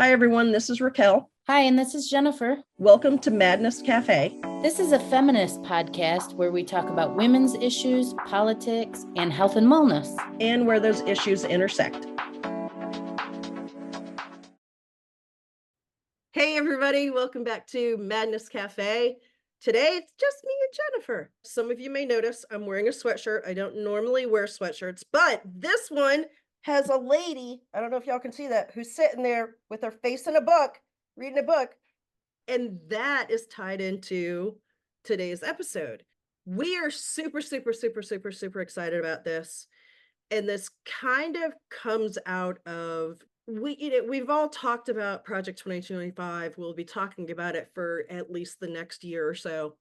Hi, everyone. This is Raquel. Hi, and this is Jennifer. Welcome to Madness Cafe. This is a feminist podcast where we talk about women's issues, politics, and health and wellness. And where those issues intersect. Hey, everybody. Welcome back to Madness Cafe. Today, it's just me and Jennifer. Some of you may notice I'm wearing a sweatshirt. I don't normally wear sweatshirts, but this one has a lady, I don't know if y'all can see that, who's sitting there with her face in a book, reading a book. And that is tied into today's episode. We are super excited about this. And this kind of comes out of, we've all talked about Project 2025. We'll be talking about it for at least the next year or so.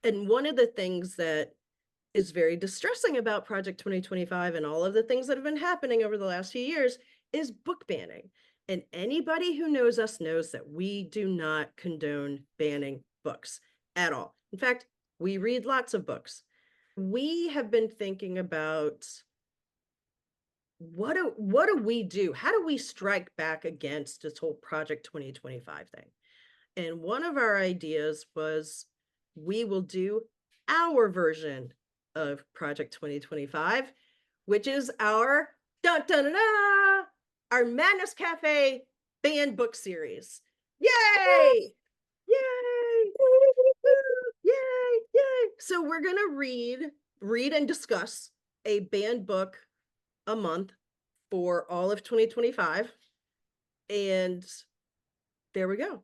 And one of the things that is very distressing about Project 2025 and all of the things that have been happening over the last few years is book banning. And anybody who knows us knows that we do not condone banning books at all. In fact, we read lots of books. We have been thinking about what do we do? How do we strike back against this whole Project 2025 thing? And one of our ideas was we will do our version of Project 2025, which is our our Madness Cafe banned book series. Yay! Yay! Yay! Yay! So we're gonna read and discuss a banned book a month for all of 2025. And there we go.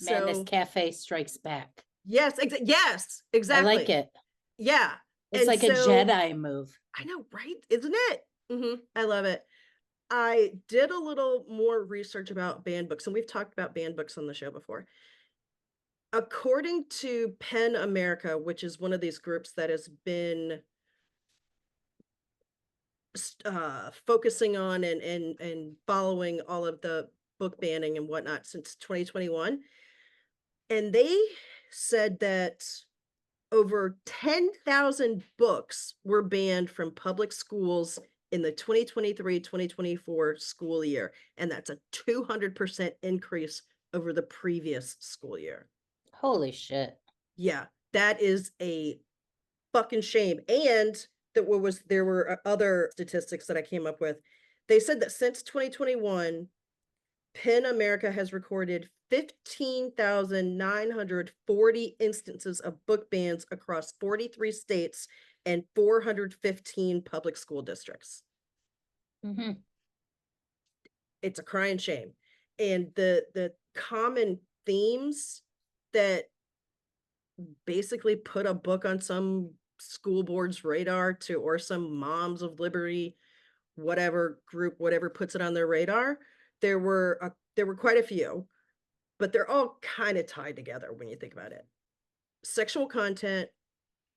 Madness Cafe strikes back. Yes, yes, exactly. I like it. Yeah. It's like a Jedi move. I know, right? Isn't it? I love it. I did a little more research about banned books, and we've talked about banned books on the show before. According to PEN America, which is one of these groups that has been focusing on and following all of the book banning and whatnot since 2021, and they said that over 10,000 books were banned from public schools in the 2023-2024 school year, and that's a 200% increase over the previous school year. Holy shit. Yeah, that is a fucking shame. And there were other statistics that I came up with. They said that since 2021, PEN America has recorded 15,940 instances of book bans across 43 states and 415 public school districts. It's a crying shame. And the common themes that basically put a book on some school board's radar or some Moms of Liberty, whatever group, whatever puts it on their radar, there were quite a few, but they're all kind of tied together when you think about it. Sexual content,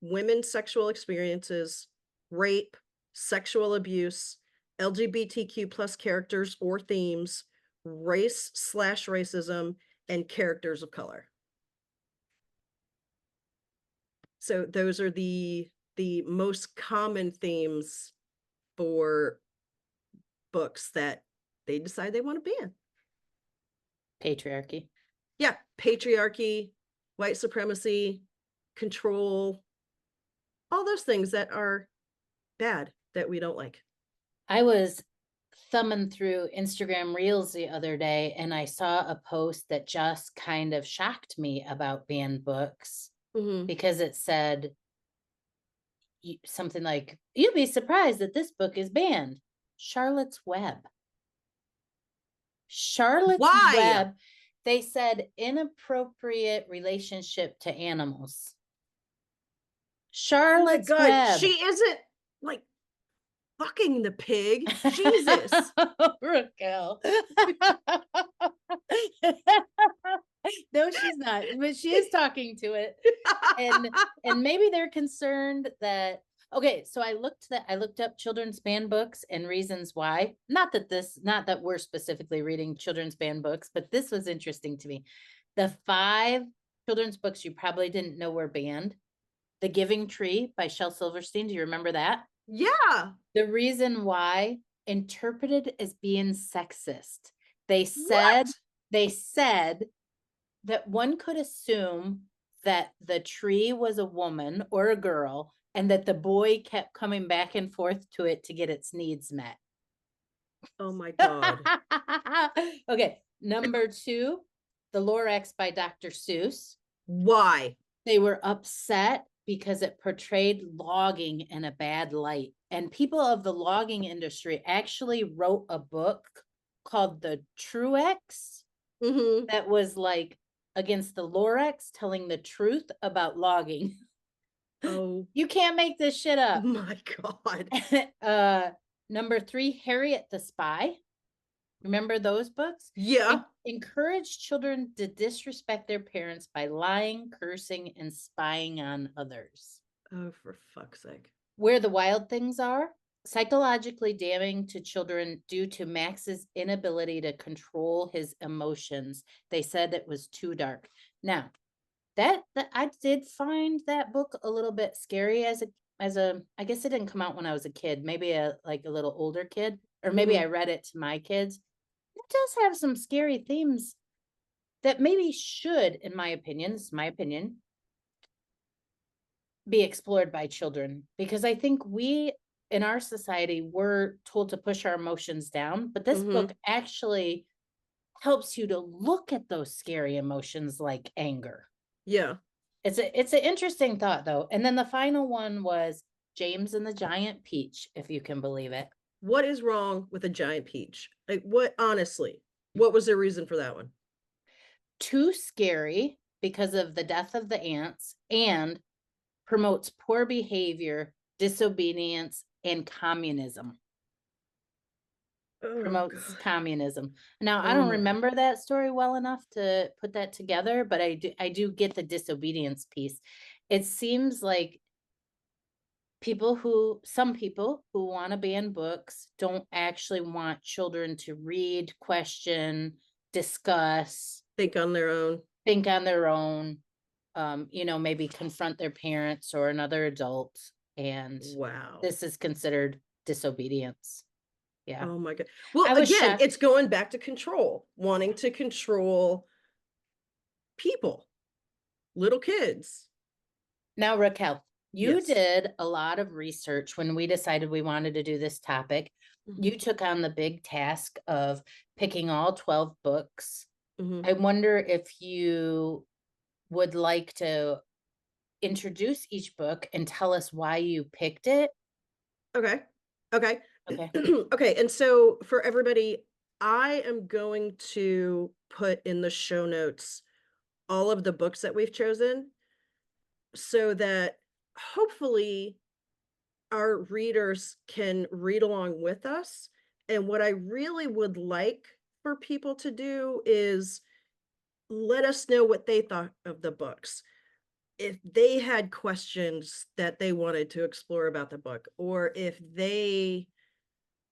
women's sexual experiences, rape, sexual abuse, LGBTQ plus characters or themes, race/racism, and characters of color. So those are the most common themes for books that they decide they want to ban. Patriarchy. Yeah, patriarchy, white supremacy, control, all those things that are bad that we don't like. I was thumbing through Instagram Reels the other day, and I saw a post that just kind of shocked me about banned books. Because it said something like, "You'd be surprised that this book is banned." Charlotte's Web. Why? Web. They said inappropriate relationship to animals. Charlotte's Web. She isn't like fucking the pig. Jesus. Raquel. No, she's not, but she is talking to it. And maybe they're concerned that, okay, so I looked up children's banned books and reasons why. Not that we're specifically reading children's banned books, but this was interesting to me. The 5 children's books you probably didn't know were banned. The Giving Tree by Shel Silverstein. Do you remember that? Yeah. The reason why, interpreted as being sexist. They said, What? they said that one could assume that the tree was a woman or a girl and that the boy kept coming back and forth to it to get its needs met. Oh my God. Okay, number 2, The Lorax by Dr. Seuss. Why? They were upset because it portrayed logging in a bad light. And people of the logging industry actually wrote a book called The Truex Mm-hmm. that was like against the Lorax, telling the truth about logging. Oh You can't make this shit up. my God. Number 3, Harriet the Spy. Remember those books? Yeah. Encourage children to disrespect their parents by lying, cursing, and spying on others. Oh, for fuck's sake. Where the Wild Things Are, psychologically damaging to children due to Max's inability to control his emotions. They said it was too dark. Now, that I did find that book a little bit scary as a I guess it didn't come out when I was a kid, maybe a little older kid, or maybe I read it to my kids. It does have some scary themes that maybe should, in my opinion, this is my opinion, be explored by children, because I think we in our society we're told to push our emotions down, but this Mm-hmm. book actually helps you to look at those scary emotions like anger. Yeah. It's an interesting thought though. And then the final one was James and the Giant Peach, if you can believe it. What is wrong with a giant peach? Like, what, honestly, what was the reason for that one? Too scary because of the death of the ants, and promotes poor behavior, disobedience, and communism. Oh Promotes God. communism. Now, I Oh don't my God. remember that story well enough to put that together, but I do get the disobedience piece. It seems like some people who want to ban books don't actually want children to read, question, discuss, Think on their own. think on their own, maybe confront their parents or another adult. And Wow. this is considered disobedience. Yeah. Oh my God. Well, I was again, shocked. it's going back to control, wanting to control people, little kids. Now, Raquel, you Yes. did a lot of research when we decided we wanted to do this topic. Mhm. You took on the big task of picking all 12 books. Mhm. I wonder if you would like to introduce each book and tell us why you picked it. Okay. Okay. Okay. Okay. And so for everybody, I am going to put in the show notes all of the books that we've chosen so that hopefully our readers can read along with us. And what I really would like for people to do is let us know what they thought of the books. If they had questions that they wanted to explore about the book, or if they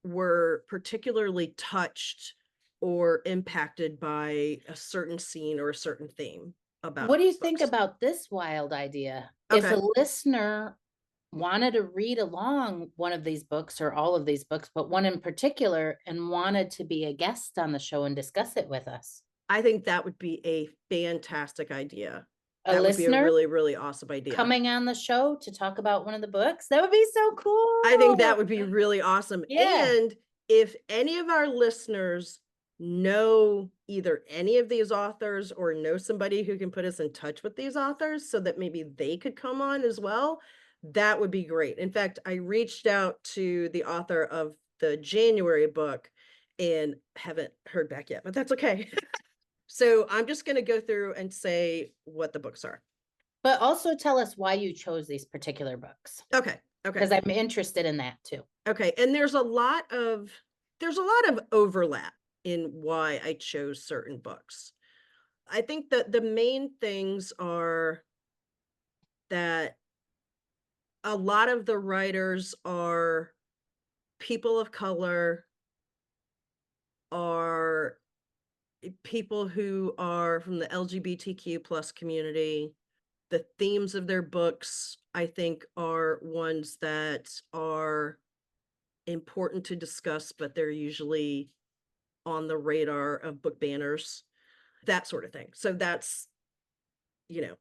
were particularly touched or impacted by a certain scene or a certain theme What about do you think books. about this wild idea? If Okay. a listener wanted to read along one of these books or all of these books, but one in particular, and wanted to be a guest on the show and discuss it with us, I think that would be a fantastic idea. a That would be a listener really, really awesome idea. coming on the show to talk about one of the books, that would be so I think that cool. would be really awesome. Yeah. And if any of our listeners know either any of these authors or know somebody who can put us in touch with these authors so that maybe they could come on as well, that would be great. In fact, I reached out to the author of the January book and haven't heard back yet, but that's okay. So I'm just going to go through and say what the books are. But also tell us why you chose these particular books, Okay. Okay. because I'm interested in that too. Okay. And there's a lot of overlap in why I chose certain books. I think that the main things are that a lot of the writers are people of color, are people who are from the LGBTQ plus community. The themes of their books, I think, are ones that are important to discuss, but they're usually on the radar of book banners, that sort of thing. So that's,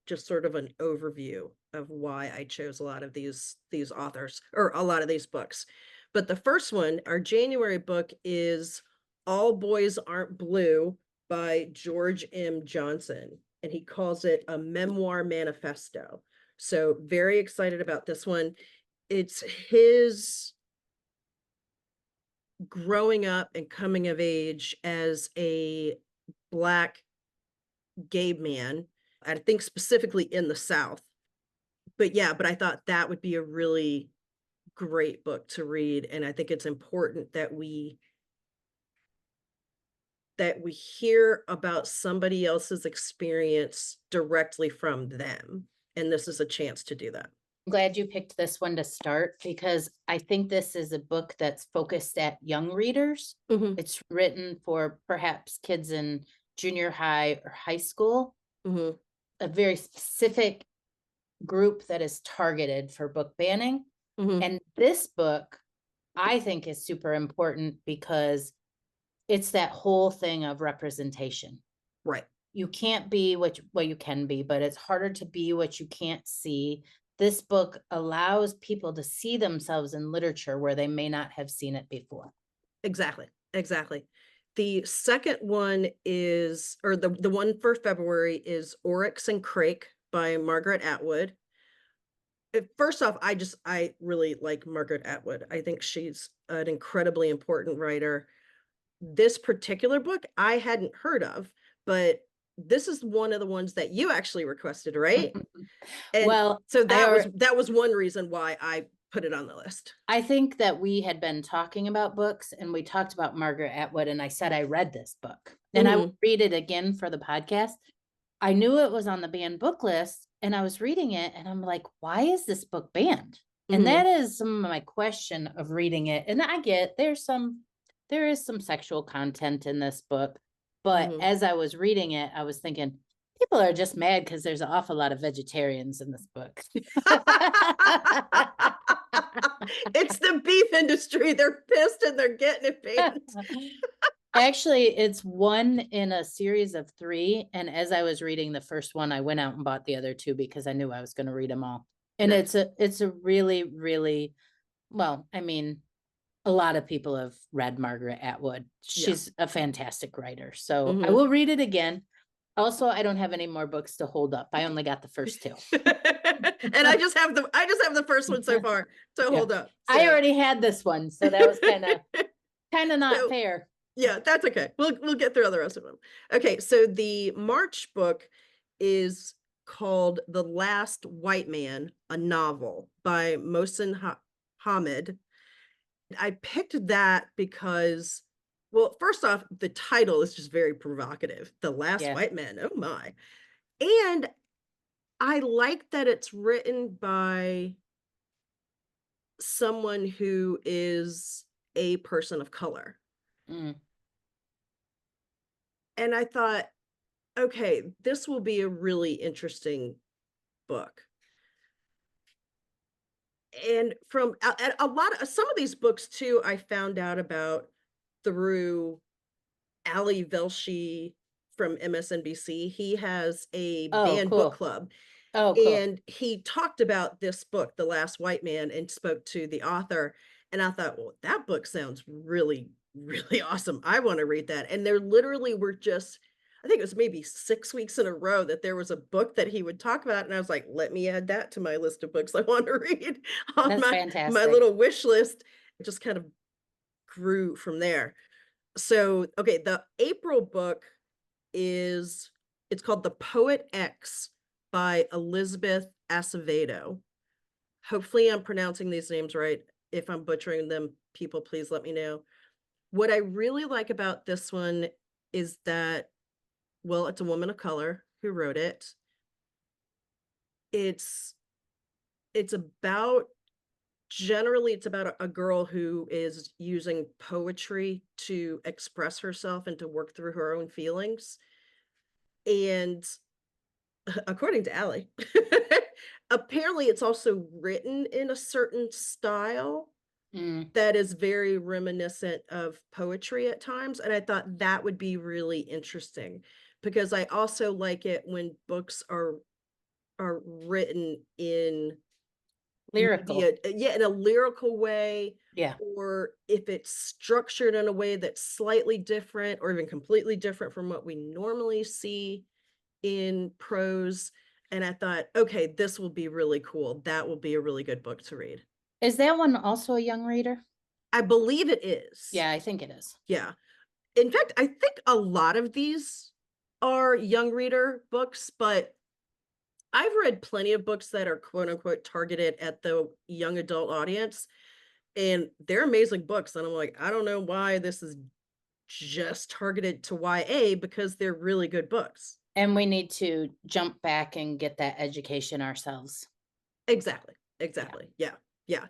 just sort of an overview of why I chose a lot of these authors or a lot of these books. But the first one, our January book, is All Boys Aren't Blue by George M. Johnson, and he calls it a Memoir-Manifesto. So very excited about this one. It's his growing up and coming of age as a Black gay man, I think specifically in the South. But yeah, but I thought that would be a really great book to read. And I think it's important that we hear about somebody else's experience directly from them. And this is a chance to do that. I'm glad you picked this one to start because I think this is a book that's focused at young readers. Mhm. It's written for perhaps kids in junior high or high school, Mhm. a very specific group that is targeted for book banning. Mhm. And this book, I think, is super important because it's that whole thing of representation. Right. You can't be what you can be, but it's harder to be what you can't see. This book allows people to see themselves in literature where they may not have seen it before. Exactly. Exactly. The second one is, or the one for February is Oryx and Crake by Margaret Atwood. First off, I really like Margaret Atwood. I think she's an incredibly important writer. This particular book I hadn't heard of, but this is one of the ones that you actually requested, right? And Well, so that was one reason why I put it on the list. I think that we had been talking about books and we talked about Margaret Atwood, and I said I read this book and I would read it again for the podcast. I knew it was on the banned book list and I was reading it and I'm like, why is this book banned? And that is some of my question of reading it. And I get there is some sexual content in this book. But as I was reading it, I was thinking, people are just mad because there's an awful lot of vegetarians in this book. It's the beef industry. They're pissed and they're getting it banned. Actually, it's one in a series of 3. And as I was reading the first one, I went out and bought the other 2 because I knew I was going to read them all. And Nice. it's a really, really, well, I mean, a lot of people have read Margaret Atwood. She's a fantastic writer. So I will read it again. Also, I don't have any more books to hold up. I only got the first 2. And I just have the first one so far to hold up. So. I already had this one, so that was kind of not fair. Yeah, that's okay. We'll get through the rest of them. Okay, so the March book is called The Last White Man, a novel by Mohsin Hamid. I picked that because, well, first off, the title is just very provocative. The Last White Man. Oh my. And I like that it's written by someone who is a person of color. And I thought, okay, this will be a really interesting book. And from a lot of some of these books too, I found out about through Ali Velshi from MSNBC. He has a banned book club. Oh, cool. And he talked about this book, The Last White Man, and spoke to the author. And I thought, well, that book sounds really, really awesome. I want to read that. And there literally were just, I think it was maybe 6 weeks in a row that there was a book that he would talk about. And I was like, let me add that to my list of books I want to read on That's my fantastic. little wish list. It just kind of grew from there. So, okay, the April book it's called The Poet X by Elizabeth Acevedo. Hopefully I'm pronouncing these names right. If I'm butchering them, people, please let me know. What I really like about this one is that, well, it's a woman of color who wrote it. It's about, generally, it's about a girl who is using poetry to express herself and to work through her own feelings. And according to Allie, apparently it's also written in a certain style. Mm. that is very reminiscent of poetry at times, and I thought that would be really interesting, because I also like it when books are written in maybe Lyrical. yeah, in a lyrical way, Yeah. or if it's structured in a way that's slightly different or even completely different from what we normally see in prose, and I thought, "Okay, this will be really cool. That will be a really good book to read." Is that one also a young reader? I believe it is. Yeah, I think it is. Yeah. In fact, I think a lot of these are young reader books, but I've read plenty of books that are quote unquote targeted at the young adult audience, and they're amazing books. And I'm like, I don't know why this is just targeted to YA, because they're really good books. And we need to jump back and get that education ourselves. Exactly. Yeah. Exactly. Yeah. Yeah.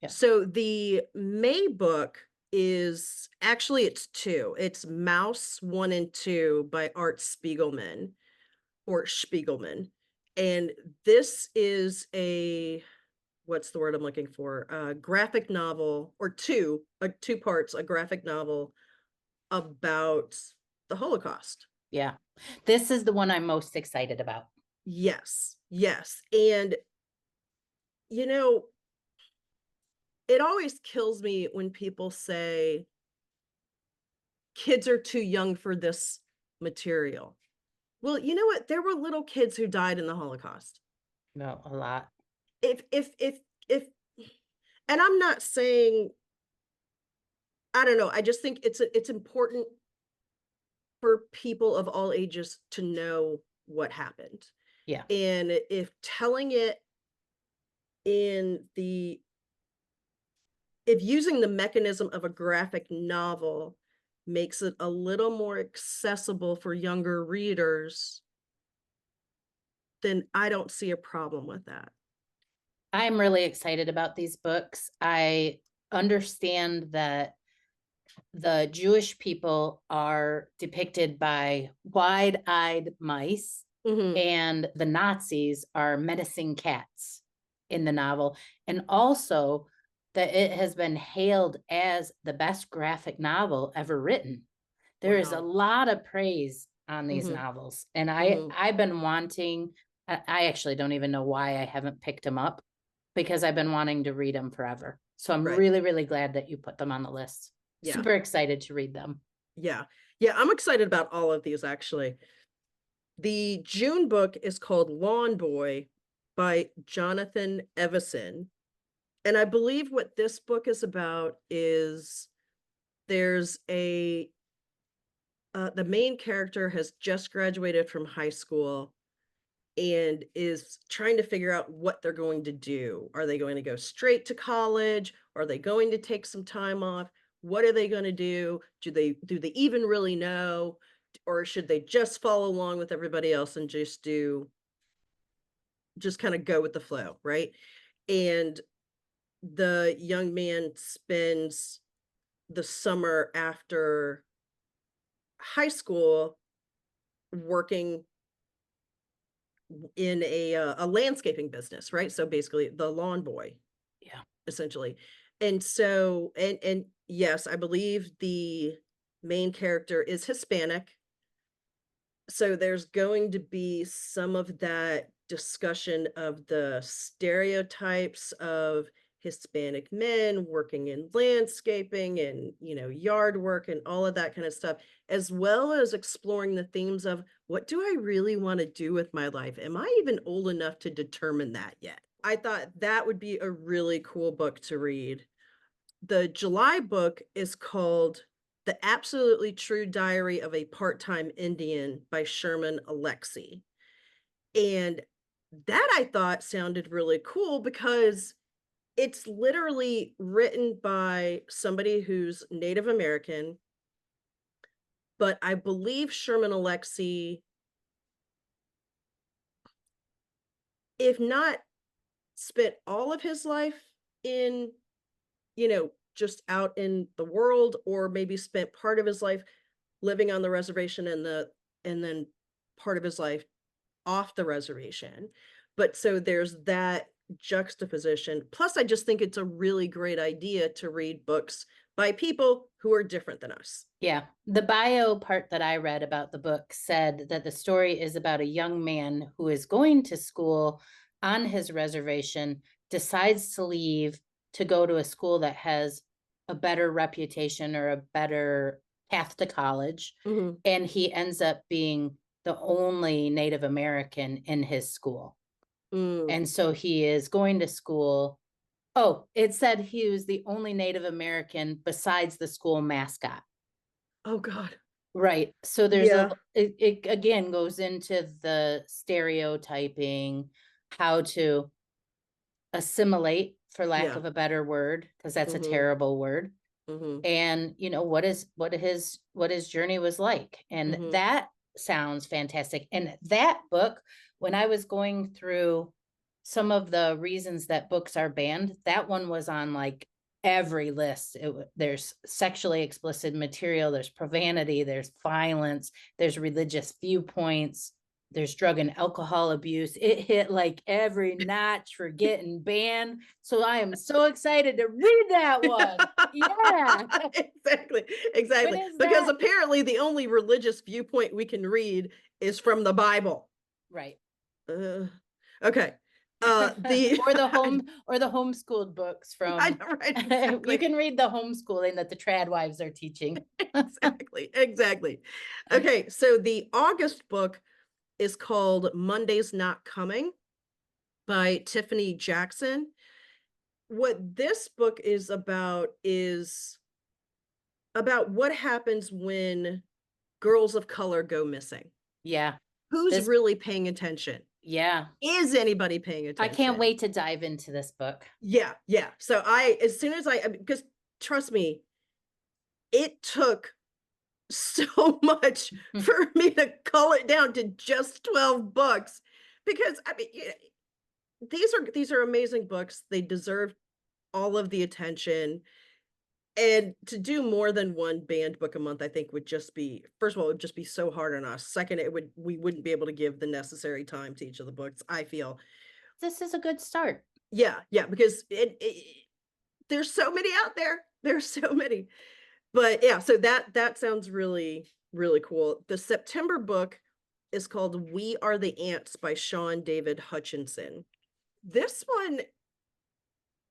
Yeah. So the May book is actually it's two. It's Mouse 1 and 2 by Art Spiegelman or Spiegelman. And this is a what's the word I'm looking for? A graphic novel, or two parts, a graphic novel about the Holocaust. Yeah. This is the one I'm most excited about. Yes. Yes. And you know, it always kills me when people say kids are too young for this material. Well, you know what? There were little kids who died in the Holocaust. No, a lot. If and I'm not saying, I don't know, I just think it's important for people of all ages to know what happened. Yeah. And if telling it in the if using the mechanism of a graphic novel makes it a little more accessible for younger readers, then I don't see a problem with that. I'm really excited about these books. I understand that the Jewish people are depicted by wide-eyed mice, Mhm. and the Nazis are menacing cats in the novel. And also that it has been hailed as the best graphic novel ever written. There is a Wow. lot of praise on these Mhm. novels. And Mhm. I've been wanting, I actually don't even know why I haven't picked them up, because I've been wanting to read them forever. So I'm Right. really, really glad that you put them on the list. Yeah. Super excited to read them. Yeah. Yeah, I'm excited about all of these actually. The June book is called Lawn Boy by Jonathan Evison. And I believe what this book is about is there's a the main character has just graduated from high school and is trying to figure out what they're going to do. Are they going to go straight to college? Are they going to take some time off? What are they going to do? Do they even really know? Or should they just follow along with everybody else and just kind of go with the flow, right? And the young man spends the summer after high school working in a landscaping business, right? So basically the lawn boy, Yeah. essentially. And so and yes, I believe the main character is Hispanic. So there's going to be some of that discussion of the stereotypes of Hispanic men working in landscaping and, yard work and all of that kind of stuff, as well as exploring the themes of what do I really want to do with my life? Am I even old enough to determine that yet? I thought that would be a really cool book to read. The July book is called The Absolutely True Diary of a Part-Time Indian by Sherman Alexie. And that I thought sounded really cool because it's literally written by somebody who's Native American, but I believe Sherman Alexie, if not spent all of his life in, just out in the world, or maybe spent part of his life living on the reservation and then part of his life off the reservation. But so there's that juxtaposition. Plus, I just think it's a really great idea to read books by people who are different than us. Yeah. The bio part that I read about the book said that the story is about a young man who is going to school on his reservation, decides to leave to go to a school that has a better reputation or a better path to college. Mhm. And he ends up being the only Native American in his school. Mm. And so he is going to school. Oh, it said he was the only Native American besides the school mascot. Oh God. Right. So there's Yeah. it again goes into the stereotyping, how to assimilate, for lack Yeah. of a better word, because that's a Mhm. terrible word. Mhm. And what his journey was like. And Mhm. that sounds fantastic. And that book, when I was going through some of the reasons that books are banned, that one was on like every list. There's sexually explicit material, there's profanity, there's violence, there's religious viewpoints, there's drug and alcohol abuse. It hit like every notch for getting banned. So I am so excited to read that one. Yeah. Exactly. When Exactly. is Because that? apparently the only religious viewpoint we can read is from the Bible. Right. Uh, okay. The Or the homeschooled books I from know, right? you Exactly. can read the homeschooling that the trad wives are teaching. Exactly. Exactly. Okay. So the August book is called Monday's Not Coming by Tiffany Jackson. What this book is about what happens when girls of color go missing. Yeah. Who's This really paying attention? yeah. Is anybody paying I can't attention? wait to dive into this book. Yeah, yeah. So as soon as because trust me, it took so much for me to cull it down to just 12 books because I mean, these are amazing books. They deserve all of the attention. And to do more than one banned book a month, I think would just be, first of all, it would just be so hard on us. Second, we wouldn't be able to give the necessary time to each of the books, I feel. This is a good start. Yeah, yeah, because there's so many out there. There's so many. But yeah, so that sounds really, really cool. The September book is called We Are the Ants by Shaun David Hutchinson. This one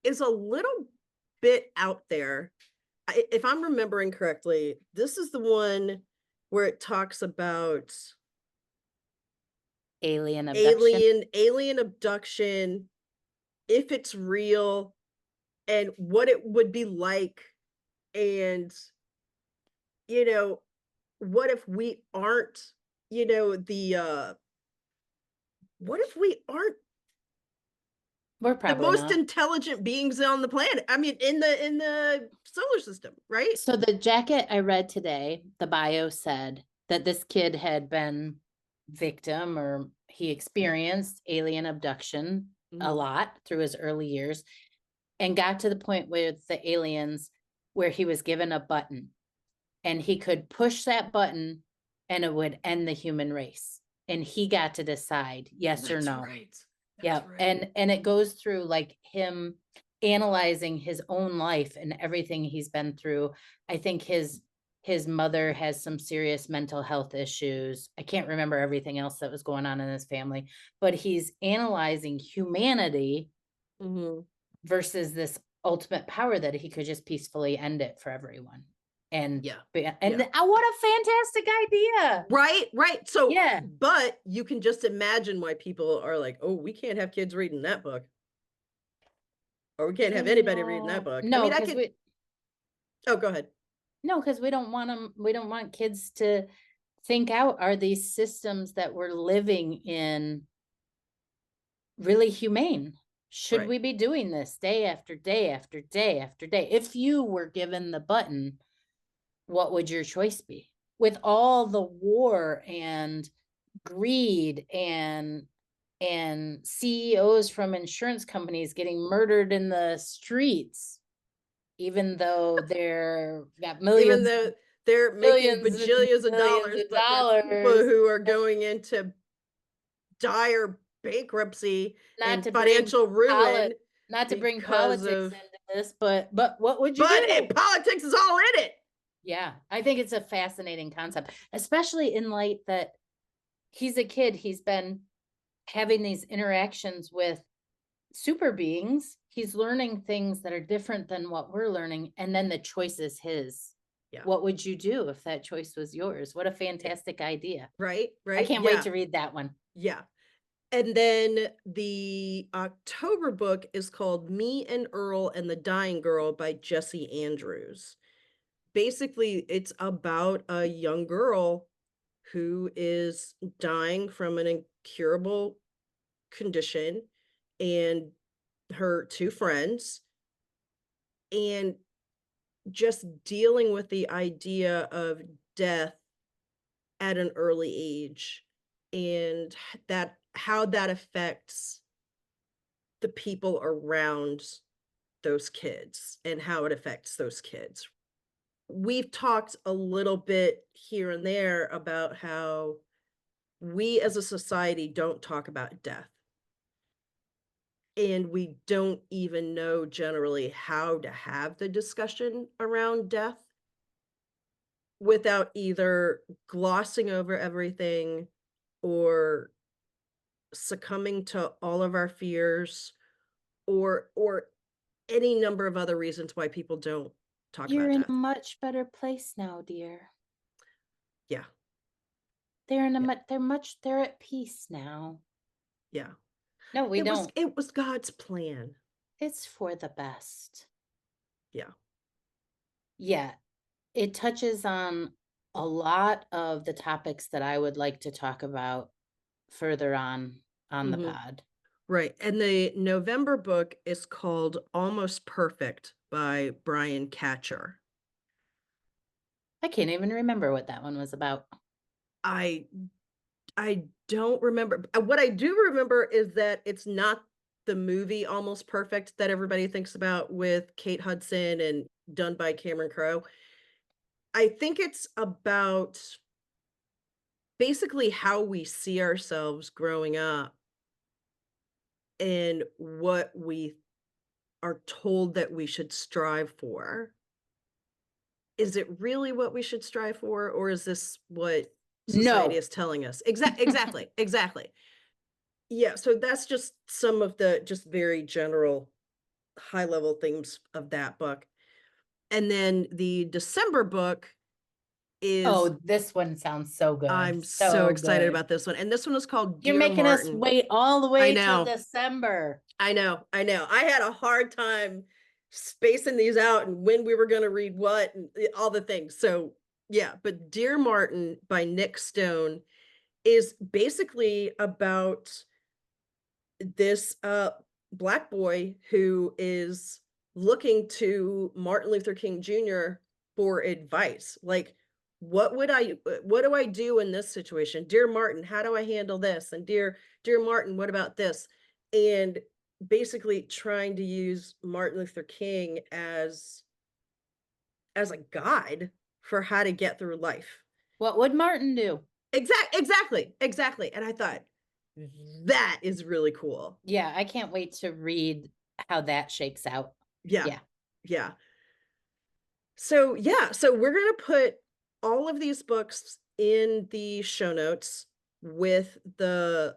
is a little bit out there. If I'm remembering correctly, this is the one where it talks about Alien abduction. alien abduction, if it's real, and what it would be like, and you know, what if we aren't, what if we aren't We're the probably most not. intelligent beings on the planet? I mean, in the solar system, right? So the jacket I read today, the bio said that this kid had been victim or he experienced alien abduction a Mhm. lot through his early years and got to the point with the aliens where he was given a button and he could push that button and it would end the human race. And he got to decide yes or That's no. right. That's Yeah. right. And it goes through like him analyzing his own life and everything he's been through. I think his mother has some serious mental health issues. I can't remember everything else that was going on in his family, but he's analyzing humanity Mhm. versus this ultimate power that he could just peacefully end it for everyone. And Yeah. and Yeah. what a fantastic idea. Right, right. So, Yeah. but you can just imagine why people are like, "Oh, we can't have kids reading that book, or we can't have anybody reading that No, book." I no, mean, I because could. Oh, go ahead. no, because we don't want them, we don't want kids to think out, are these systems that we're living in really humane? Should Right. we be doing this day after day after day after day? If you were given the button, what would your choice be? With all the war and greed and CEOs from insurance companies getting murdered in the streets, even though they're got Even millions, though they're making billions and bajillions of millions dollars, of but there's people dollars. who are going into dire bankruptcy Not and to bring financial ruin poli not to bring because politics of, into this, but what would you but do? politics is all in it. Yeah, I think it's a fascinating concept, especially in light that he's a kid. He's been having these interactions with super beings. He's learning things that are different than what we're learning, and then the choice is his. Yeah. What would you do if that choice was yours? What a fantastic idea. Right, I right. can't wait Yeah, to read that one. yeah. And then the October book is called Me and Earl and the Dying Girl by Jesse Andrews. Basically, it's about a young girl who is dying from an incurable condition, and her two friends, and just dealing with the idea of death at an early age, and that how that affects the people around those kids and how it affects those kids. We've talked a little bit here and there about how we as a society don't talk about death. And we don't even know generally how to have the discussion around death without either glossing over everything or succumbing to all of our fears, or any number of other reasons why people don't talk You're about in a death. much better place now, dear. Yeah, They're in a yeah, they're at peace now. yeah. No, we don't. It was God's plan. It's for the best. Yeah. Yeah, it touches on a lot of the topics that I would like to talk about further on the Mhm. pod. Right, and the November book is called Almost Perfect by Brian Catcher. I can't even remember what that one was about. I I don't remember. What I do remember is that it's not the movie Almost Perfect that everybody thinks about with Kate Hudson and done by Cameron Crowe. I think it's about basically how we see ourselves growing up and what we are told that we should strive for. Is it really what we should strive for, or is this what society No. is telling us? Exactly, exactly. Yeah, so that's just some of the just very general high level themes of that book. And then the December book is, Oh, this one sounds so good. I'm so So excited good. about this one. And this one is called You're Dear making us Martin. wait all the I way till know. December. I know, I know. I had a hard time spacing these out and when we were going to read what and all the things. So, yeah, but Dear Martin by Nick Stone is basically about this black boy who is looking to Martin Luther King Jr. for advice. Like, what do I do in this situation? Dear Martin, how do I handle this? And dear Martin, what about this? And basically trying to use Martin Luther King as a guide for how to get through life. What would Martin do? Exactly. And I thought that is really cool. Yeah, I can't wait to read how that shakes out. Yeah. Yeah. Yeah. So, yeah, so we're going to put all of these books in the show notes with the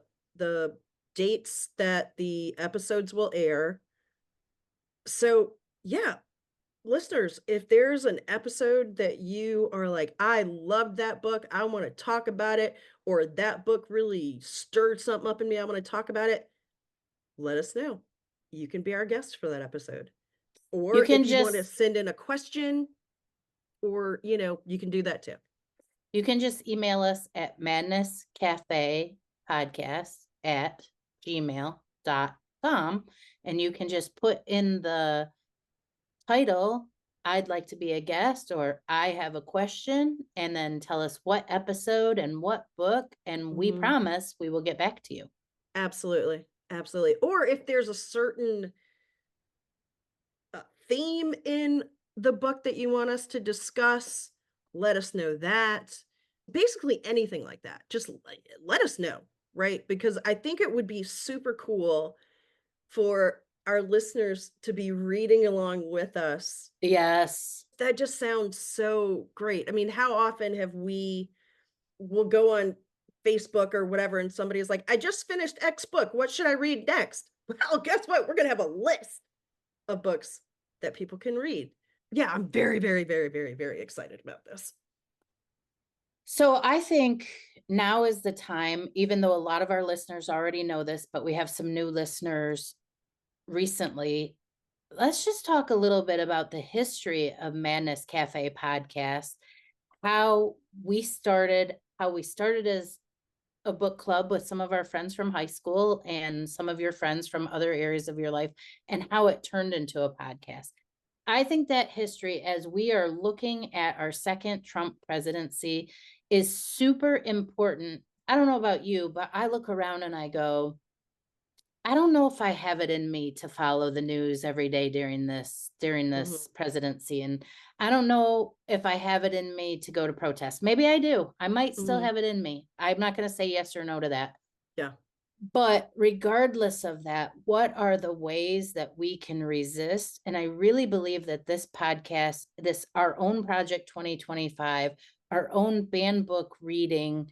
dates that the episodes will air. So, yeah, listeners, if there's an episode that you are like, I loved that book, I want to talk about it, or that book really stirred something up in me, I want to talk about it, let us know. You can be our guest for that episode. You Or can if you want to just send in a question, or, you can do that too. you can just email us at madnesscafepodcast@gmail.com, and you can just put in the title, I'd like to be a guest, or I have a question, and then tell us what episode and what book, and we Mhm. promise we will get back to you. Absolutely, absolutely. Or if there's a certain theme in the book that you want us to discuss, let us know that. Basically anything like that. Just let us know. right? Because I think it would be super cool for our listeners to be reading along with us. Yes. That just sounds so great. I mean, how often have we'll go on Facebook or whatever, and somebody is like, I just finished X book. What should I read next? Well, guess what? We're going to have a list of books that people can read. Yeah, I'm very, very, very, very, very excited about this. So I think now is the time, even though a lot of our listeners already know this, but we have some new listeners recently. Let's just talk a little bit about the history of Madness Cafe podcast, how we started as a book club with some of our friends from high school and some of your friends from other areas of your life, and how it turned into a podcast. I think that history, as we are looking at our second Trump presidency, is super important. I don't know about you, but I look around and I go, I don't know if I have it in me to follow the news every day during this Mhm, presidency. And I don't know if I have it in me to go to protest. Maybe I do. I might still mhm. have it in me. I'm not going to say yes or no to that. Yeah, But regardless of that, what are the ways that we can resist? And I really believe that this podcast, this our own Project 2025, our own banned book reading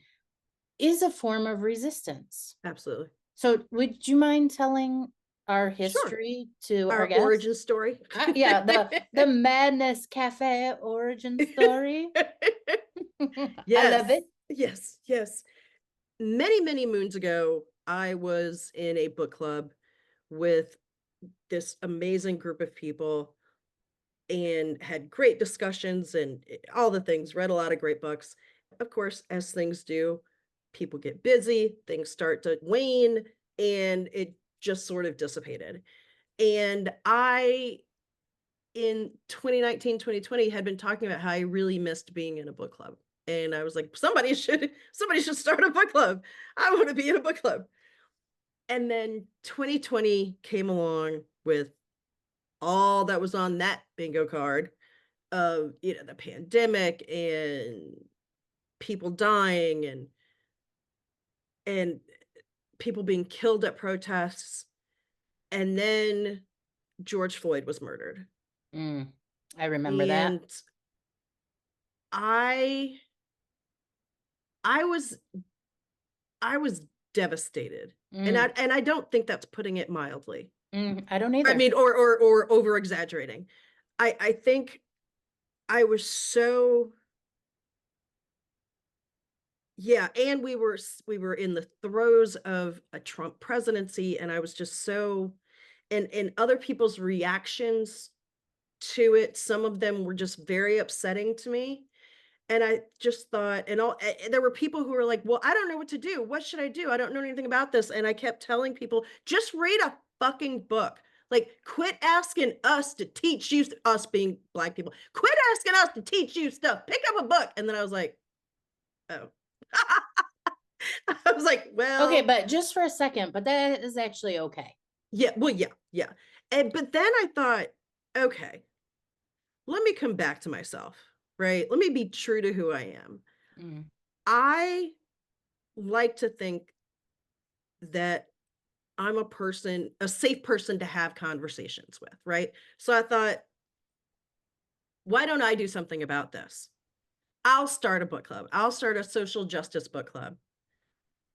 is a form of resistance. absolutely. So would you mind telling our Sure. history to our Our guests? origin story. Yeah, the Madness Cafe origin story. I love Yes, it. yes, yes. Many, many moons ago, I was in a book club with this amazing group of people and had great discussions and all the things, read a lot of great books. Of course, as things do, people get busy, things start to wane, and it just sort of dissipated. And I, in 2019, 2020, had been talking about how I really missed being in a book club. And I was like, somebody should start a book club. I want to be in a book club. And then 2020 came along with all that was on that bingo card of, the pandemic and people dying and people being killed at protests. And then George Floyd was murdered. Mm, I remember that. And I I was I was devastated. Mm, And I don't think that's putting it mildly. I don't I either. mean, or over exaggerating. I think I was so, yeah, and we were in the throes of a Trump presidency, and I was just so, and other people's reactions to it, some of them were just very upsetting to me. And I just thought, there were people who were like, "Well, I don't know what to do. What should I do? I don't know anything about this." And I kept telling people, "Just read a fucking book. Like, quit asking us to teach you, us being Black people. Quit asking us to teach you stuff. Pick up a book." And then I was like, "Oh." I was like, Okay, "Well, but just for a second, but that is actually okay. yeah, well, yeah, yeah." And but then I thought, "Okay, let me come back to myself, right? Let me be true to who I am." Mm, I like to think that I'm a safe person to have conversations with, right? So I thought, why don't I do something about this? I'll start a book club. I'll start a social justice book club.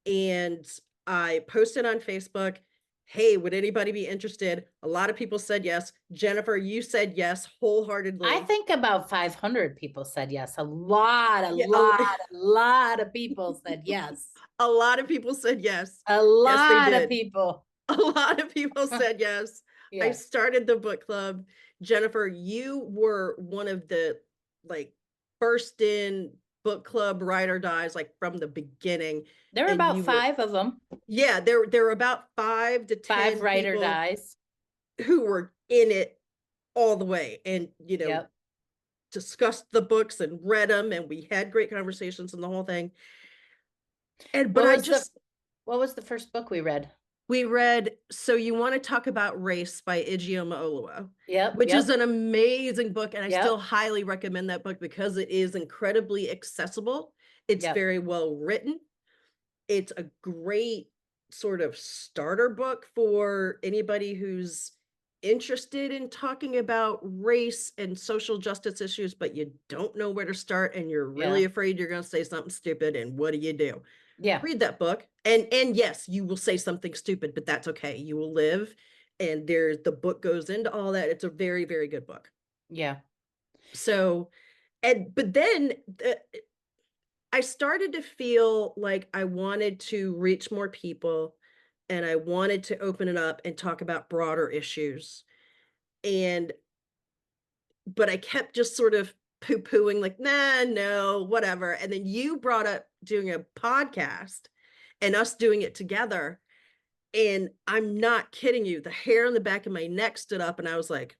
And I posted on Facebook, hey, would anybody be interested? A lot of people said yes. Jennifer, you said yes I wholeheartedly. think about 500 people said yes. A lot, a Yeah, lot, a lot of people said yes. a lot of people said yes. A Yes, they lot of did. people. A lot of people said yes. I Yes. started the book club. Jennifer, you were one of the, like, first in book club ride or dies, like, from the beginning, There were and about you were, five of them, yeah, there were about 5 to five 10 writer people dies. who were in it all the way and, Yep. discussed the books and read them, and we had great conversations and the whole thing. And but What I was the just what was the first book we read? We read So You Want to Talk About Race by Ijeoma Oluo, Yep, which is yep, an amazing book, and I still yep, highly recommend that book because it is incredibly accessible. It's yep. very well written, It's a great sort of starter book for anybody who's interested in talking about race and social justice issues, but you don't know where to start and you're really Yeah. afraid you're going to say something stupid. And what do you do? Yeah. Read that book. And yes, you will say something stupid, but that's okay. You will live. And the book goes into all that. It's a very, very good book. Yeah. So, but then I started to feel like I wanted to reach more people and I wanted to open it up and talk about broader issues. And but I kept just sort of poo-pooing like, nah, no, whatever. And then you brought up doing a podcast and us doing it together. And I'm not kidding you. The hair on the back of my neck stood up and I was like,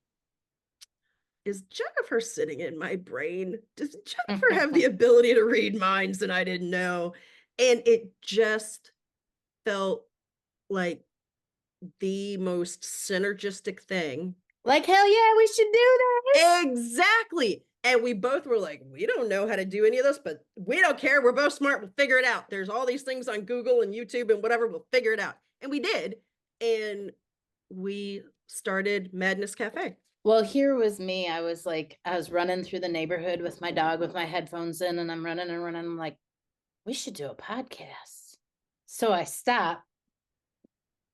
is Jennifer sitting in my brain? Does Jennifer have the ability to read minds and I didn't know? And it just felt like the most synergistic thing. Like, hell yeah, we should do that. Exactly. And we both were like, we don't know how to do any of this, but we don't care. We're both smart. We'll figure it out. There's all these things on Google and YouTube and whatever. We'll figure it out. And we did. And we started Madness Cafe. Well, here was me. I was running through the neighborhood with my dog with my headphones in, and I'm running and running. I'm like, we should do a podcast. So I stop.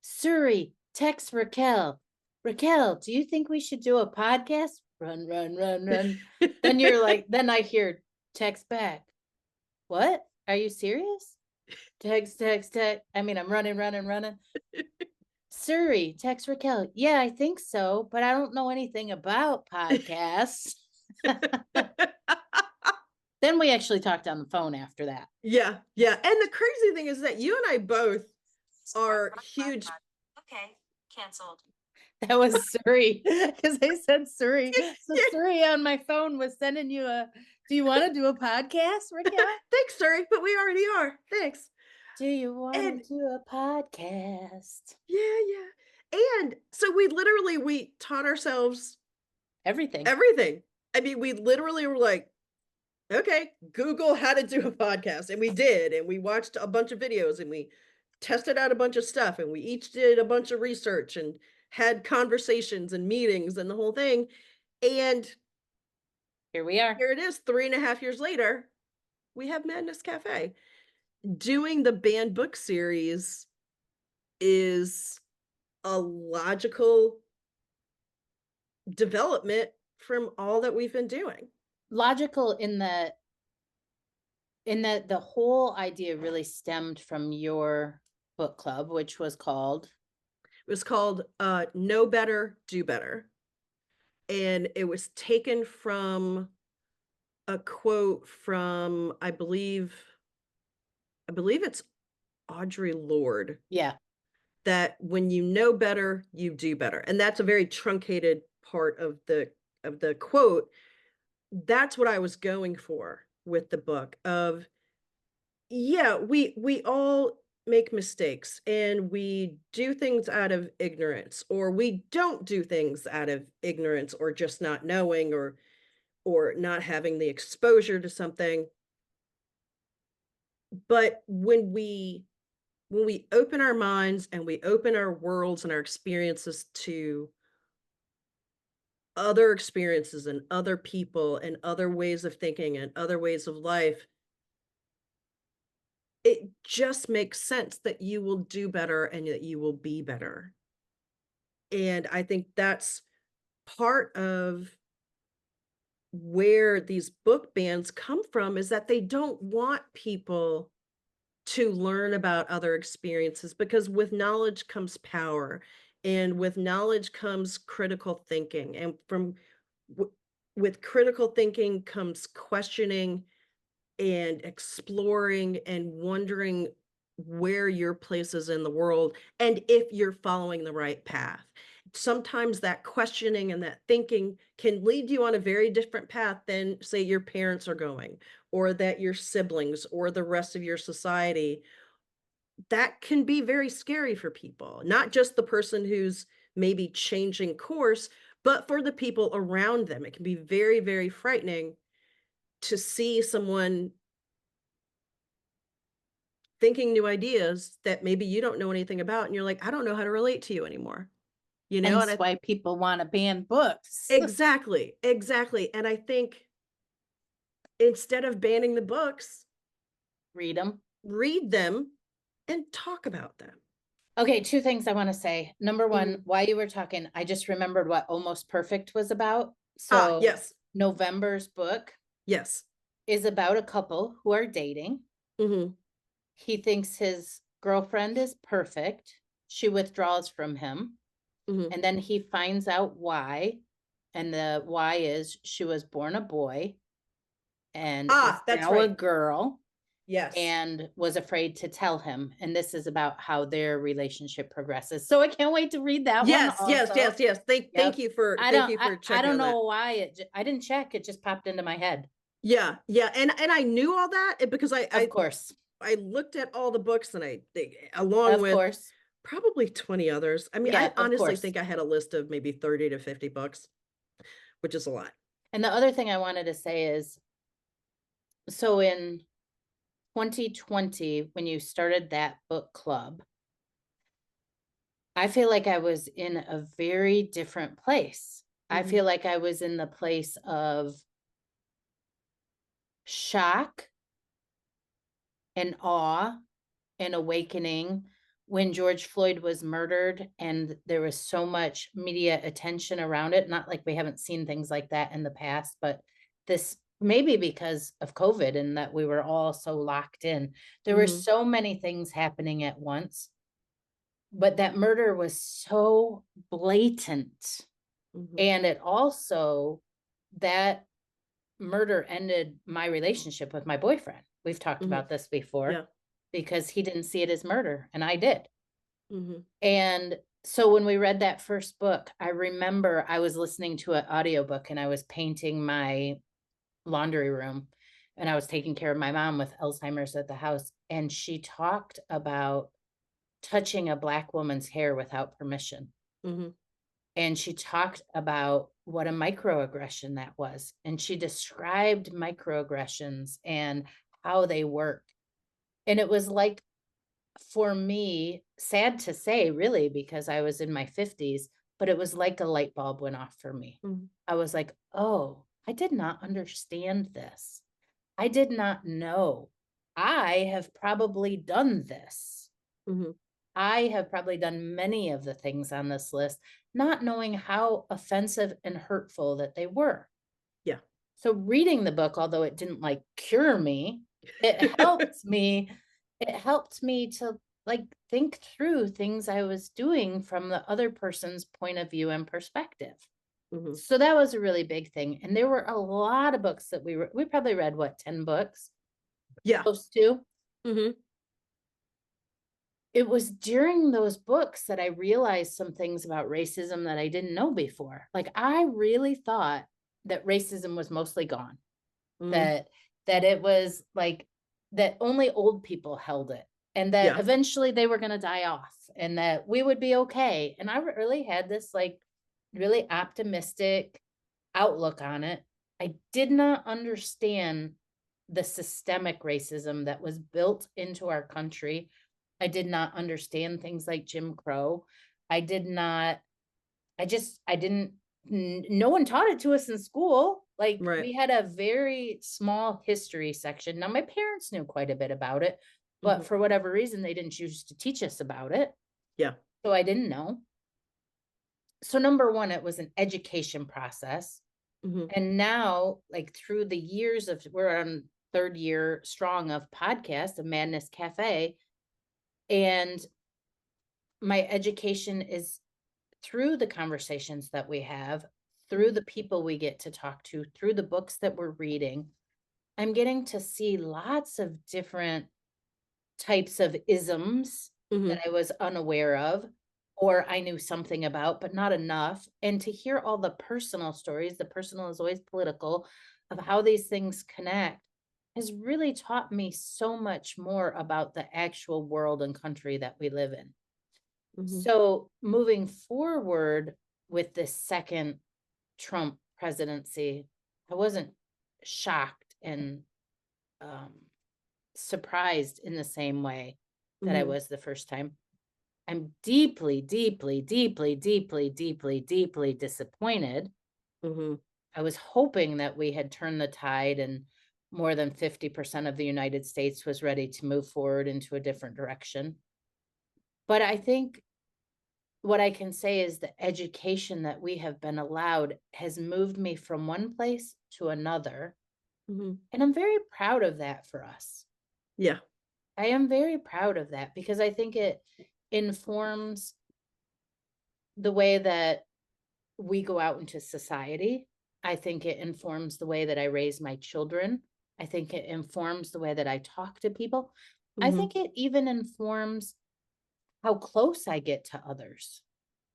Suri, text Raquel. Raquel, do you think we should do a podcast? Run, run, run, run. Then you're like, then I hear text back. What? Are you serious? Text. I mean, I'm running. Suri, text Raquel. Yeah, I think so, but I don't know anything about podcasts. Then we actually talked on the phone after that. Yeah. And the crazy thing is that you and I both are huge. Okay, canceled. That was Suri, because I said Suri. So Suri on my phone was sending you do you want to do a podcast, Raquel? Thanks, Suri, but we already are. Thanks. Do you want to do a podcast? Yeah. And so we taught ourselves Everything. I mean, we literally were like, okay, Google how to do a podcast. And we did. And we watched a bunch of videos and we tested out a bunch of stuff. And we each did a bunch of research and had conversations and meetings and the whole thing. And here we are. Here it is, 3.5 years later. We have Madness Cafe. Doing the banned book series is a logical development from all that we've been doing. Logical in that the whole idea really stemmed from your book club, which was called Know Better, Do Better. And it was taken from a quote from, I believe it's Audre Lorde. Yeah. That when you know better, you do better. And that's a very truncated part of the quote. That's what I was going for with the book of, yeah, we all make mistakes and we do things out of ignorance, or we don't do things out of ignorance or just not knowing or not having the exposure to something. But when we open our minds and we open our worlds and our experiences to other experiences and other people and other ways of thinking and other ways of life, it just makes sense that you will do better and that you will be better. And I think that's part of where these book bans come from, is that they don't want people to learn about other experiences, because with knowledge comes power, and with knowledge comes critical thinking, and with critical thinking comes questioning and exploring and wondering where your place is in the world and if you're following the right path. Sometimes that questioning and that thinking can lead you on a very different path than, say, your parents are going, or that your siblings or the rest of your society. That can be very scary for people, not just the person who's maybe changing course, but for the people around them. It can be very, very frightening to see someone thinking new ideas that maybe you don't know anything about, and you're like, I don't know how to relate to you anymore. You know, and Hence why people want to ban books. exactly, exactly. And I think instead of banning the books, Read them. read them and talk about them. Okay, two things I want to say. Number one, Mhm. while you were talking, I just remembered what Almost Perfect was about. Ah, So yes, November's book yes. is about a couple who are dating. Mhm, He thinks his girlfriend is perfect. She withdraws from him. mhm. And then he finds out why. And the why is she was born a boy and is Ah, that's now a right. girl Yes. and was afraid to tell him. And this is about how their relationship progresses. So I can't wait to read that one Yes, yes, also. yes, yes. Thank Yep. you for I checking don't on that. know why I didn't check. It just popped into my head. Yeah, yeah, and I knew all that because Of course. I looked at all the books and along Of with course. probably 20 others. I mean, I Yeah, of honestly course. think I had a list of maybe 30 to 50 books, which is a lot. And the other thing I wanted to say is, so in 2020, when you started that book club, I feel like I was in a very different place. I Mhm, feel like I was in the place of shock and awe and awakening when George Floyd was murdered and there was so much media attention around it. Not like we haven't seen things like that in the past, but this maybe because of COVID and that we were all so locked in. There were mhm, so many things happening at once, but that murder was so blatant. mhm, And it also, that murder ended my relationship with my boyfriend. We've talked mhm. about this before Yeah. because he didn't see it as murder and I did. Mhm, And so when we read that first book, I remember I was listening to an audiobook and I was painting my laundry room and I was taking care of my mom with Alzheimer's at the house. And she talked about touching a Black woman's hair without permission. mhm, And she talked about what a microaggression that was. And she described microaggressions and how they work. And it was like, for me, sad to say, really, because I was in my 50s, but it was like a light bulb went off for me. mhm, I was like, oh, I did not understand this. I did not know. I have probably done this. mhm. I have probably done many of the things on this list, not knowing how offensive and hurtful that they were. Yeah. So reading the book, although it didn't like cure me, it helped me. It helped me to like think through things I was doing from the other person's point of view and perspective. Mhm. So that was a really big thing. And there were a lot of books that we probably read what, 10 books, Yeah. close to. Mhm, It was during those books that I realized some things about racism that I didn't know before. Like I really thought that racism was mostly gone, mhm. that it was like that only old people held it and that Yeah. eventually they were going to die off and that we would be okay. And I really had this like really optimistic outlook on it. I did not understand the systemic racism that was built into our country. I did not understand things like Jim Crow. I did not, I didn't, no one taught it to us in school. Like Right. we had a very small history section. Now, my parents knew quite a bit about it, but Mhm. for whatever reason, they didn't choose to teach us about it. Yeah. So I didn't know. So, number one, it was an education process. Mhm, And now, like through the years of, we're on third year strong of podcast of Madness Cafe. And my education is through the conversations that we have, through mhm. the people we get to talk to, through the books that we're reading. I'm getting to see lots of different types of isms that Mhm. I was unaware of, or I knew something about, but not enough. And to hear all the personal stories, the personal is always political, of how these things connect has really taught me so much more about the actual world and country that we live in. Mhm. So moving forward with this second Trump presidency, I wasn't shocked and um, surprised in the same way that I Mhm. was the first time. I'm deeply, deeply, deeply, deeply, deeply, deeply disappointed. Mhm. I was hoping that we had turned the tide and more than 50% of the United States was ready to move forward into a different direction. But I think what I can say is the education that we have been allowed has moved me from one place to another. Mhm. And I'm very proud of that for us. Yeah. I am very proud of that because I think it informs the way that we go out into society. I think it informs the way that I raise my children. I think it informs the way that I talk to people. I Mhm. think it even informs how close I get to others.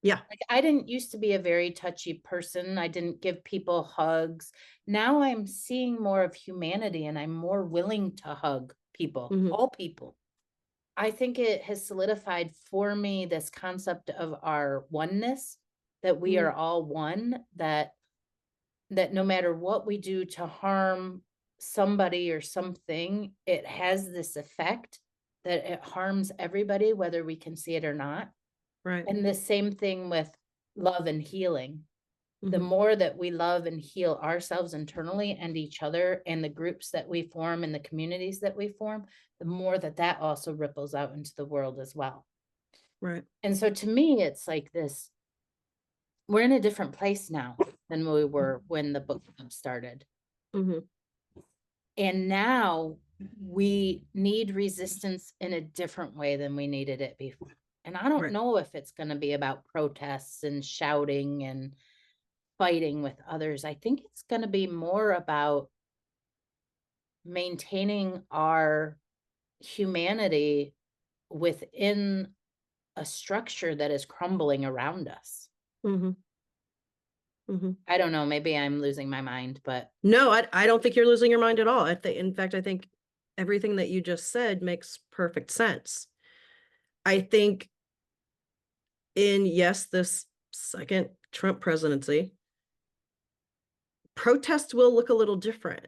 Yeah. Like, I didn't used to be a very touchy person. I didn't give people hugs. Now I'm seeing more of humanity and I'm more willing to hug people, Mhm. all people. I think it has solidified for me this concept of our oneness, that we are Mhm. all one, that no matter what we do to harm somebody or something, it has this effect that it harms everybody, whether we can see it or not. Right. And the same thing with love and healing. The Mhm. more that we love and heal ourselves internally and each other and the groups that we form and the communities that we form, the more that that also ripples out into the world as well. Right. And so to me, it's like this, we're in a different place now than we were when the book club started. Mhm. And now we need resistance in a different way than we needed it before. And I don't Right. know if it's going to be about protests and shouting and fighting with others. I think it's going to be more about maintaining our humanity within a structure that is crumbling around us. Mhm. Mhm. I don't know, maybe I'm losing my mind, but No, I don't think you're losing your mind at all. In fact, I think everything that you just said makes perfect sense. I think in, yes, this second Trump presidency, protests will look a little different.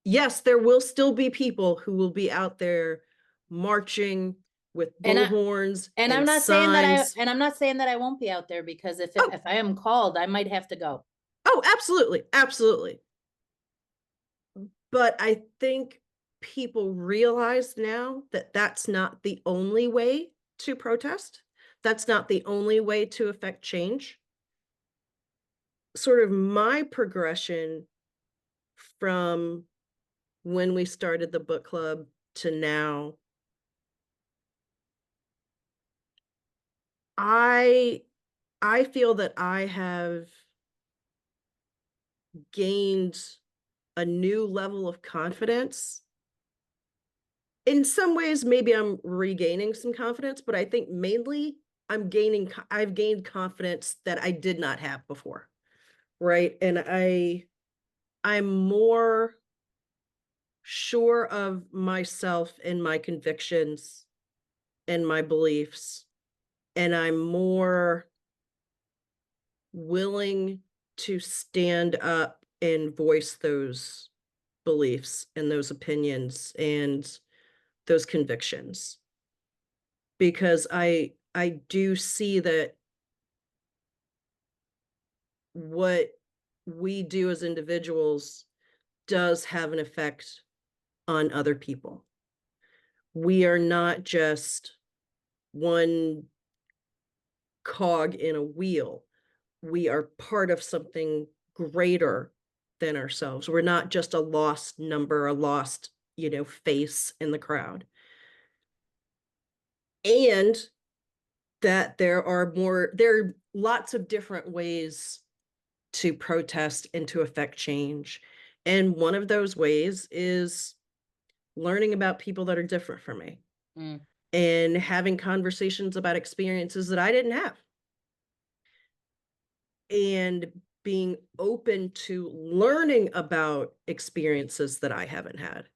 Yes, there will still be people who will be out there marching with and I bullhorns and I'm and not saying that signs. I'm not saying that I won't be out there, because Oh, if I am called, I might have to go. oh, absolutely, absolutely. But I think people realize now that that's not the only way to protest. That's not the only way to affect change. Sort of my progression from when we started the book club to now, I I feel that I have gained a new level of confidence. In some ways, maybe I'm regaining some confidence, but I think mainly I've gained confidence that I did not have before, right? And I'm more sure of myself and my convictions and my beliefs, and I'm more willing to stand up and voice those beliefs and those opinions and those convictions, because I do see that what we do as individuals does have an effect on other people. We are not just one cog in a wheel. We are part of something greater than ourselves. We're not just a lost number, a lost, face in the crowd. And that there are lots of different ways to protest and to affect change. And one of those ways is learning about people that are different from me Mm. and having conversations about experiences that I didn't have, and being open to learning about experiences that I haven't had.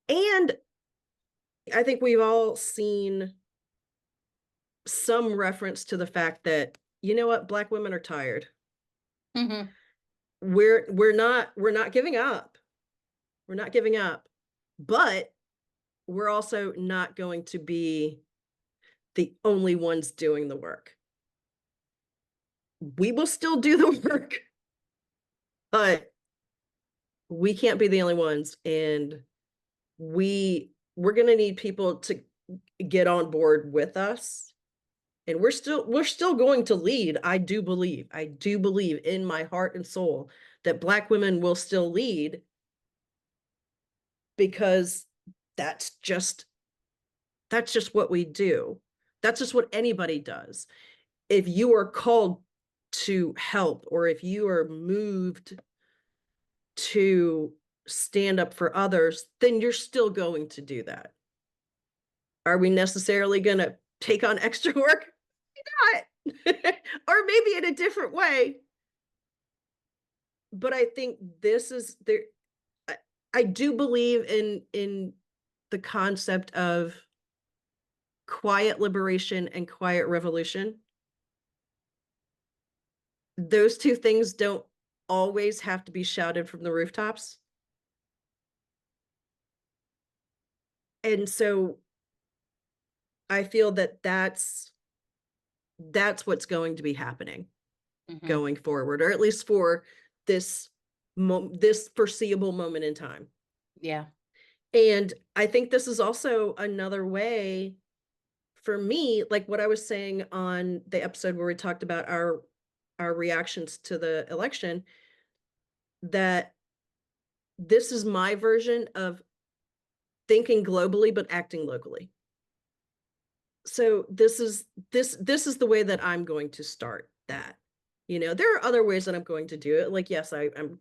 And I think we've all seen some reference to the fact that, you know what, Black women are tired. Mm-hmm. We're not giving up. We're not giving up, but we're also not going to be the only ones doing the work. We will still do the work, but we can't be the only ones. And we're going to need people to get on board with us. And we're still going to lead. I do believe in my heart and soul that Black women will still lead, because that's just what we do. That's just what anybody does. If you are called to help, or if you are moved to stand up for others, then you're still going to do that. Are we necessarily going to take on extra work? Not. Or maybe in a different way. But I think this is there. I do believe in the concept of quiet liberation and quiet revolution. Those two things don't always have to be shouted from the rooftops. And so I feel that that's what's going to be happening going forward, or at least for this foreseeable moment in time. Yeah. And I think this is also another way for me, like what I was saying on the episode where we talked about our reactions to the election, that this is my version of thinking globally but acting locally. So this is the way that I'm going to start that. There are other ways that I'm going to do it. Like, yes, I'm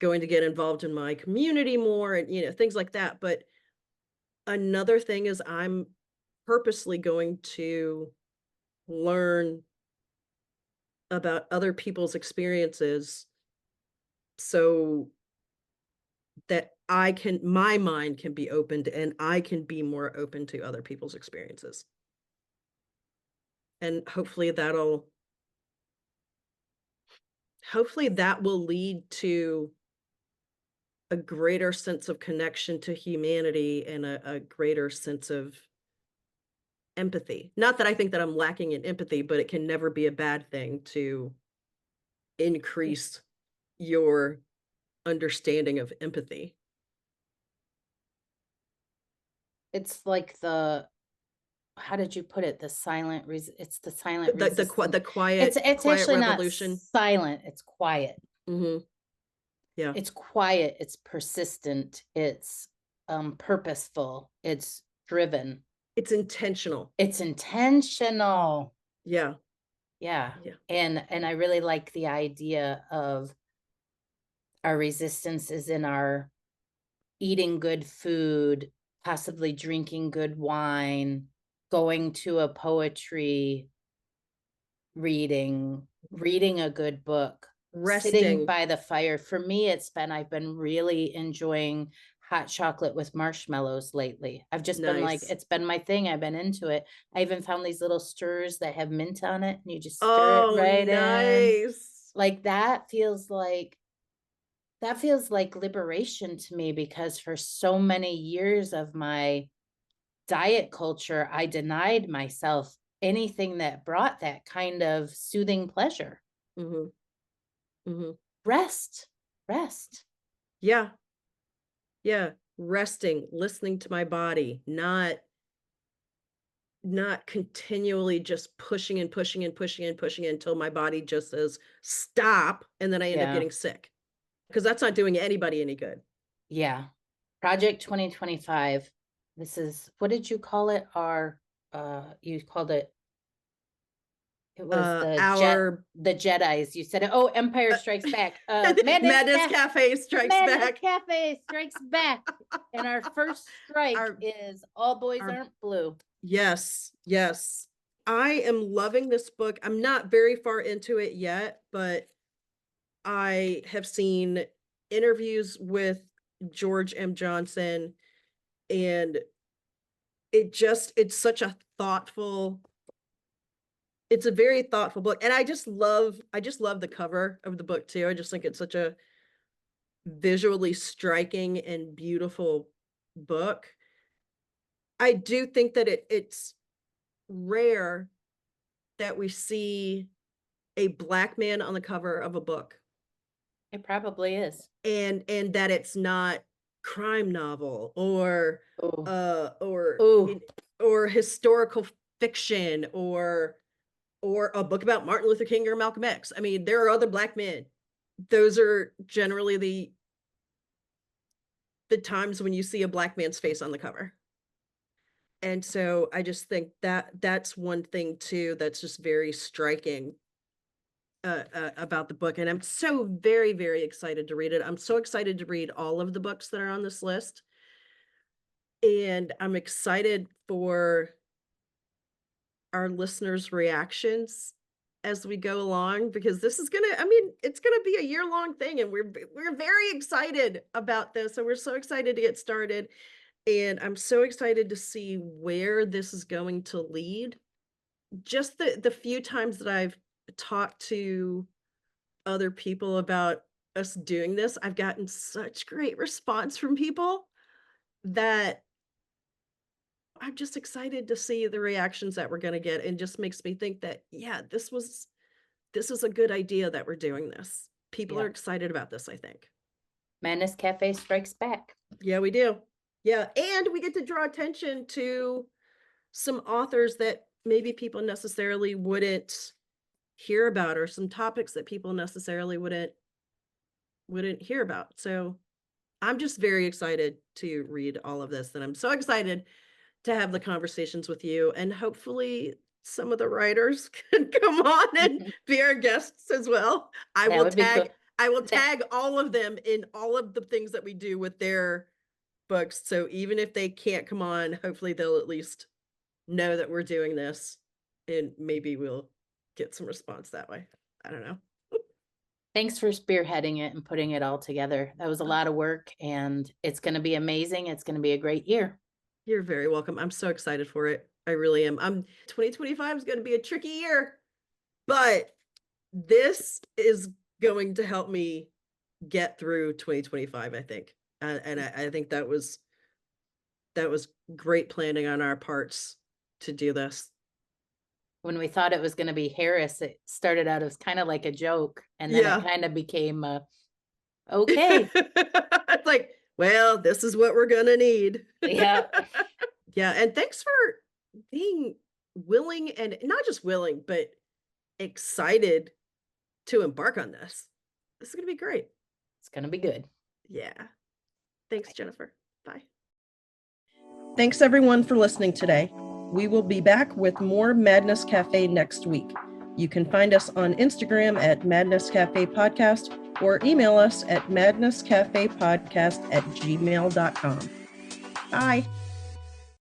going to get involved in my community more, and things like that. But another thing is I'm purposely going to learn about other people's experiences so that my mind can be opened, and I can be more open to other people's experiences. And hopefully that will lead to a greater sense of connection to humanity and a greater sense of empathy. Not that I think that I'm lacking in empathy, but it can never be a bad thing to increase your understanding of empathy. It's like how did you put it? It's the silent The resistance. quiet It's quiet actually revolution. not silent, it's quiet. Yeah. It's quiet, it's persistent, it's purposeful, it's driven. It's intentional. It's intentional. Yeah. Yeah. Yeah. And I really like the idea of our resistance is in our eating good food, possibly drinking good wine, going to a poetry reading a good book, sitting Resting. by the fire. For me, I've been really enjoying hot chocolate with marshmallows lately. I've just been like, Nice. it's been my thing. I've been into it. I even found these little stirrers that have mint on it, and you just stir it right in. Nice. Like that feels like liberation to me, because for so many years of my diet culture, I denied myself anything that brought that kind of soothing pleasure. Rest. Yeah. Resting, listening to my body, not continually just pushing until my body just says stop, and then I end up getting sick, because that's not doing anybody any good. Yeah. Project 2025. This is, what did you call it? You called it, it was the Jedis. You said it. Oh, Empire Strikes Back. Madness Cafe strikes back. Cafe strikes back. And our first strike is All Boys Aren't Blue. Yes. I am loving this book. I'm not very far into it yet, but I have seen interviews with George M. Johnson, and it's such a thoughtful, it's a very thoughtful book. And I just love the cover of the book too. I just think it's such a visually striking and beautiful book. I do think that it's rare that we see a Black man on the cover of a book, It probably is. and that it's not crime novel or Oh, or Ooh. or historical fiction or a book about Martin Luther King or Malcolm X. I mean, there are other Black men. Those are generally the times when you see a Black man's face on the cover. And so I just think that that's one thing too that's just very striking about the book. And I'm so very, very excited to read it. I'm so excited to read all of the books that are on this list. And I'm excited for our listeners' reactions as we go along, because this is gonna, I mean, it's gonna be a year-long thing, and we're very excited about this, and we're so excited to get started. And I'm so excited to see where this is going to lead. Just the few times that I've talked to other people about us doing this, I've gotten such great response from people that I'm just excited to see the reactions that we're going to get, and just makes me think that, yeah, this is a good idea that we're doing this. People are Yeah. excited about this, I think. Madness Cafe strikes back. Yeah, we do. Yeah, and we get to draw attention to some authors that maybe people necessarily wouldn't hear about, or some topics that people necessarily wouldn't hear about. So I'm just very excited to read all of this, and I'm so excited to have the conversations with you, and hopefully some of the writers can come on and be our guests as well. That would be cool. I will tag all of them in all of the things that we do with their books. So even if they can't come on, hopefully they'll at least know that we're doing this, and maybe we'll get some response that way. I don't know. Thanks for spearheading it and putting it all together. That was a lot of work, and it's going to be amazing. It's going to be a great year. You're very welcome. I'm so excited for it. I really am. 2025 is going to be a tricky year, but this is going to help me get through 2025, I think. And I think that was great planning on our parts to do this. When we thought it was going to be Harris, it started out as kind of like a joke, and then Yeah. it kind of became okay. It's like, well, this is what we're gonna need. Yeah. Yeah, and thanks for being willing, and not just willing, but excited to embark on this. This is gonna be great. It's going to be good. Yeah. Thanks, Jennifer. Bye. Thanks everyone for listening today. We will be back with more Madness Cafe next week. You can find us on Instagram at Madness Cafe Podcast, or email us at madnesscafepodcast@gmail.com. Bye.